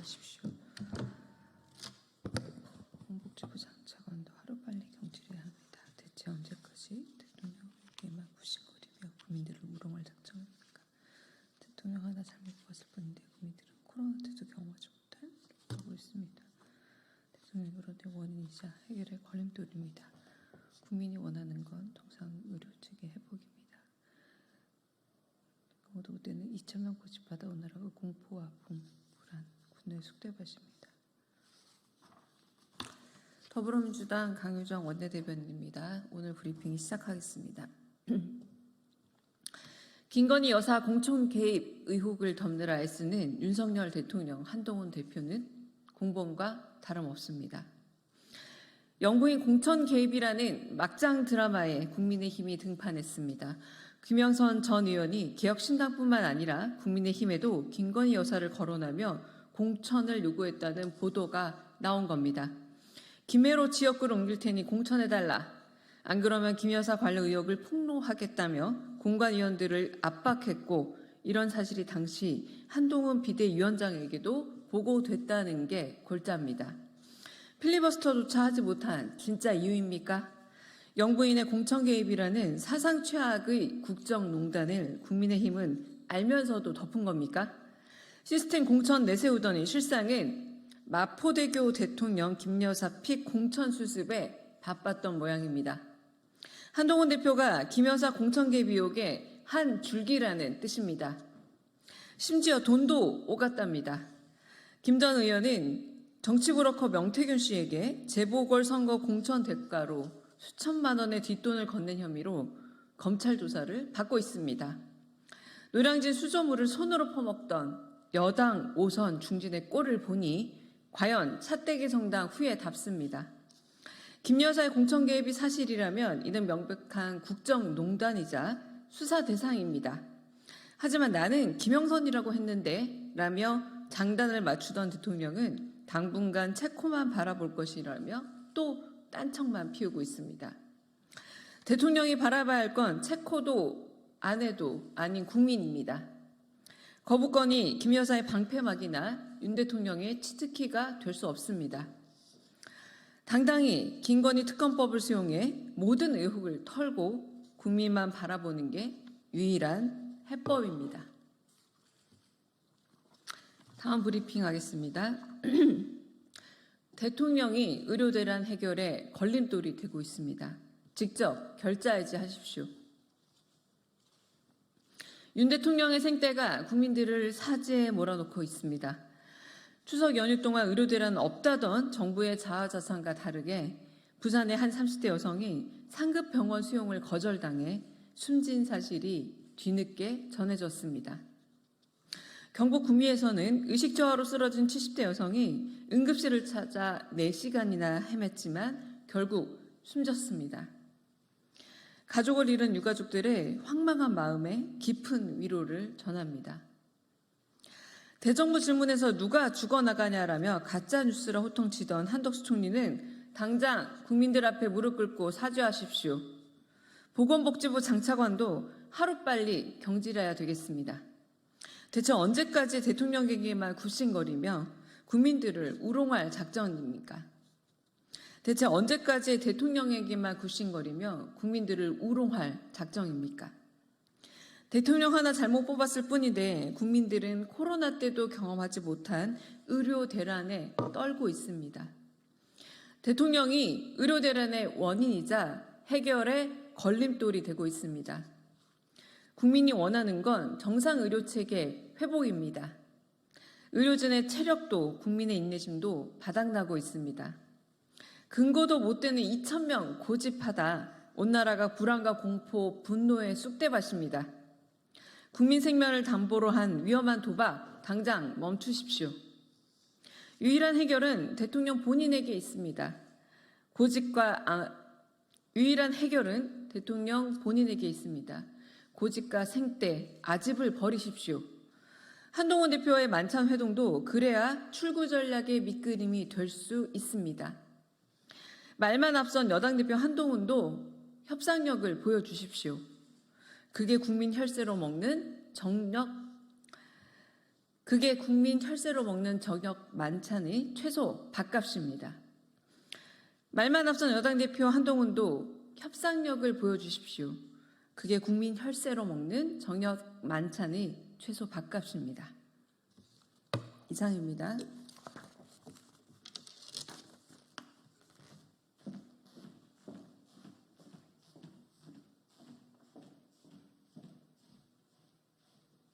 하십시오. 공복지부 장차관도 하루빨리 경질해야 합니다. 대체 언제까지 대통령에게만 굽신거리며 국민들을 우롱할 작정입니까? 대통령 하나 잘못 봤을 뿐인데 국민들은 코로나 때도 경험하지 못한 하고 있습니다. 대통령이 그런데 원인이자 해결의 걸림돌입니다. 국민이 원하는 건 통상 의료 체계 회복입니다. 모두 때는 2,000명 고집받아 오느라고 공포와 아픔, 불안, 분노의 쑥대밭입니다. 더불어민주당 강효정 원내대변인입니다. 오늘 브리핑 시작하겠습니다. 김건희 여사 공천 개입 의혹을 덮느라 애쓰는 윤석열 대통령, 한동훈 대표는 공범과 다름없습니다. 영부인 공천 개입이라는 막장 드라마에 국민의힘이 등판했습니다. 김영선 전 의원이 개혁신당뿐만 아니라 국민의힘에도 김건희 여사를 거론하며 공천을 요구했다는 보도가 나온 겁니다. 김해로 지역구를 옮길 테니 공천해달라. 안 그러면 김 여사 관련 의혹을 폭로하겠다며 공관위원들을 압박했고, 이런 사실이 당시 한동훈 비대위원장에게도 보고됐다는 게 골자입니다. 필리버스터조차 하지 못한 진짜 이유입니까? 영부인의 공천 개입이라는 사상 최악의 국정농단을 국민의힘은 알면서도 덮은 겁니까? 시스템 공천 내세우더니 실상은 마포대교 대통령 김여사 픽 공천 수습에 바빴던 모양입니다. 한동훈 대표가 김여사 공천 개입 의혹의 한 줄기라는 뜻입니다. 심지어 돈도 오갔답니다. 김 전 의원은 정치브로커 명태균 씨에게 재보궐선거 공천 대가로 수천만 원의 뒷돈을 건넨 혐의로 검찰 조사를 받고 있습니다. 노량진 수조물을 손으로 퍼먹던 여당 5선 중진의 꼴을 보니 과연 차떼기 성당 후에 답습니다. 김 여사의 공천 개입이 사실이라면 이는 명백한 국정농단이자 수사 대상입니다. 하지만 나는 김영선이라고 했는데 라며 장단을 맞추던 대통령은 당분간 체코만 바라볼 것이라며 또 딴청만 피우고 있습니다. 대통령이 바라봐야 할 건 체코도 아내도 아닌 국민입니다. 거부권이 김 여사의 방패막이나 윤 대통령의 치트키가 될 수 없습니다. 당당히 김건희 특검법을 수용해 모든 의혹을 털고 국민만 바라보는 게 유일한 해법입니다. 다음 브리핑 하겠습니다. 대통령이 의료대란 해결에 걸림돌이 되고 있습니다. 직접 결자해지 하십시오. 윤 대통령의 생떼가 국민들을 사지에 몰아넣고 있습니다. 추석 연휴 동안 의료대란 없다던 정부의 자화자찬과 다르게 부산의 한 30대 여성이 상급 병원 수용을 거절당해 숨진 사실이 뒤늦게 전해졌습니다. 경북 구미에서는 의식저하로 쓰러진 70대 여성이 응급실을 찾아 4시간이나 헤맸지만 결국 숨졌습니다. 가족을 잃은 유가족들의 황망한 마음에 깊은 위로를 전합니다. 대정부 질문에서 누가 죽어나가냐라며 가짜뉴스라 호통치던 한덕수 총리는 당장 국민들 앞에 무릎 꿇고 사죄하십시오. 보건복지부 장차관도 하루빨리 경질해야 되겠습니다. 대체 언제까지 대통령에게만 굽신거리며 국민들을 우롱할 작정입니까? 대체 언제까지 대통령에게만 굽신거리며 국민들을 우롱할 작정입니까? 대통령 하나 잘못 뽑았을 뿐인데 국민들은 코로나 때도 경험하지 못한 의료 대란에 떨고 있습니다. 대통령이 의료 대란의 원인이자 해결의 걸림돌이 되고 있습니다. 국민이 원하는 건 정상의료체계 회복입니다. 의료진의 체력도 국민의 인내심도 바닥나고 있습니다. 근거도 못 되는 2,000명 고집하다 온 나라가 불안과 공포, 분노의 쑥대밭입니다. 국민 생명을 담보로 한 위험한 도박 당장 멈추십시오. 유일한 해결은 대통령 본인에게 있습니다. 유일한 해결은 대통령 본인에게 있습니다. 고집과 생떼, 아집을 버리십시오. 한동훈 대표의 만찬 회동도 그래야 출구 전략의 밑그림이 될 수 있습니다. 말만 앞선 여당 대표 한동훈도 협상력을 보여주십시오. 그게 국민 혈세로 먹는 그게 국민 혈세로 먹는 저녁 만찬의 최소 밥값입니다. 말만 앞선 여당 대표 한동훈도 협상력을 보여주십시오. 그게 국민 혈세로 먹는 저녁 만찬의 최소 밥값입니다. 이상입니다.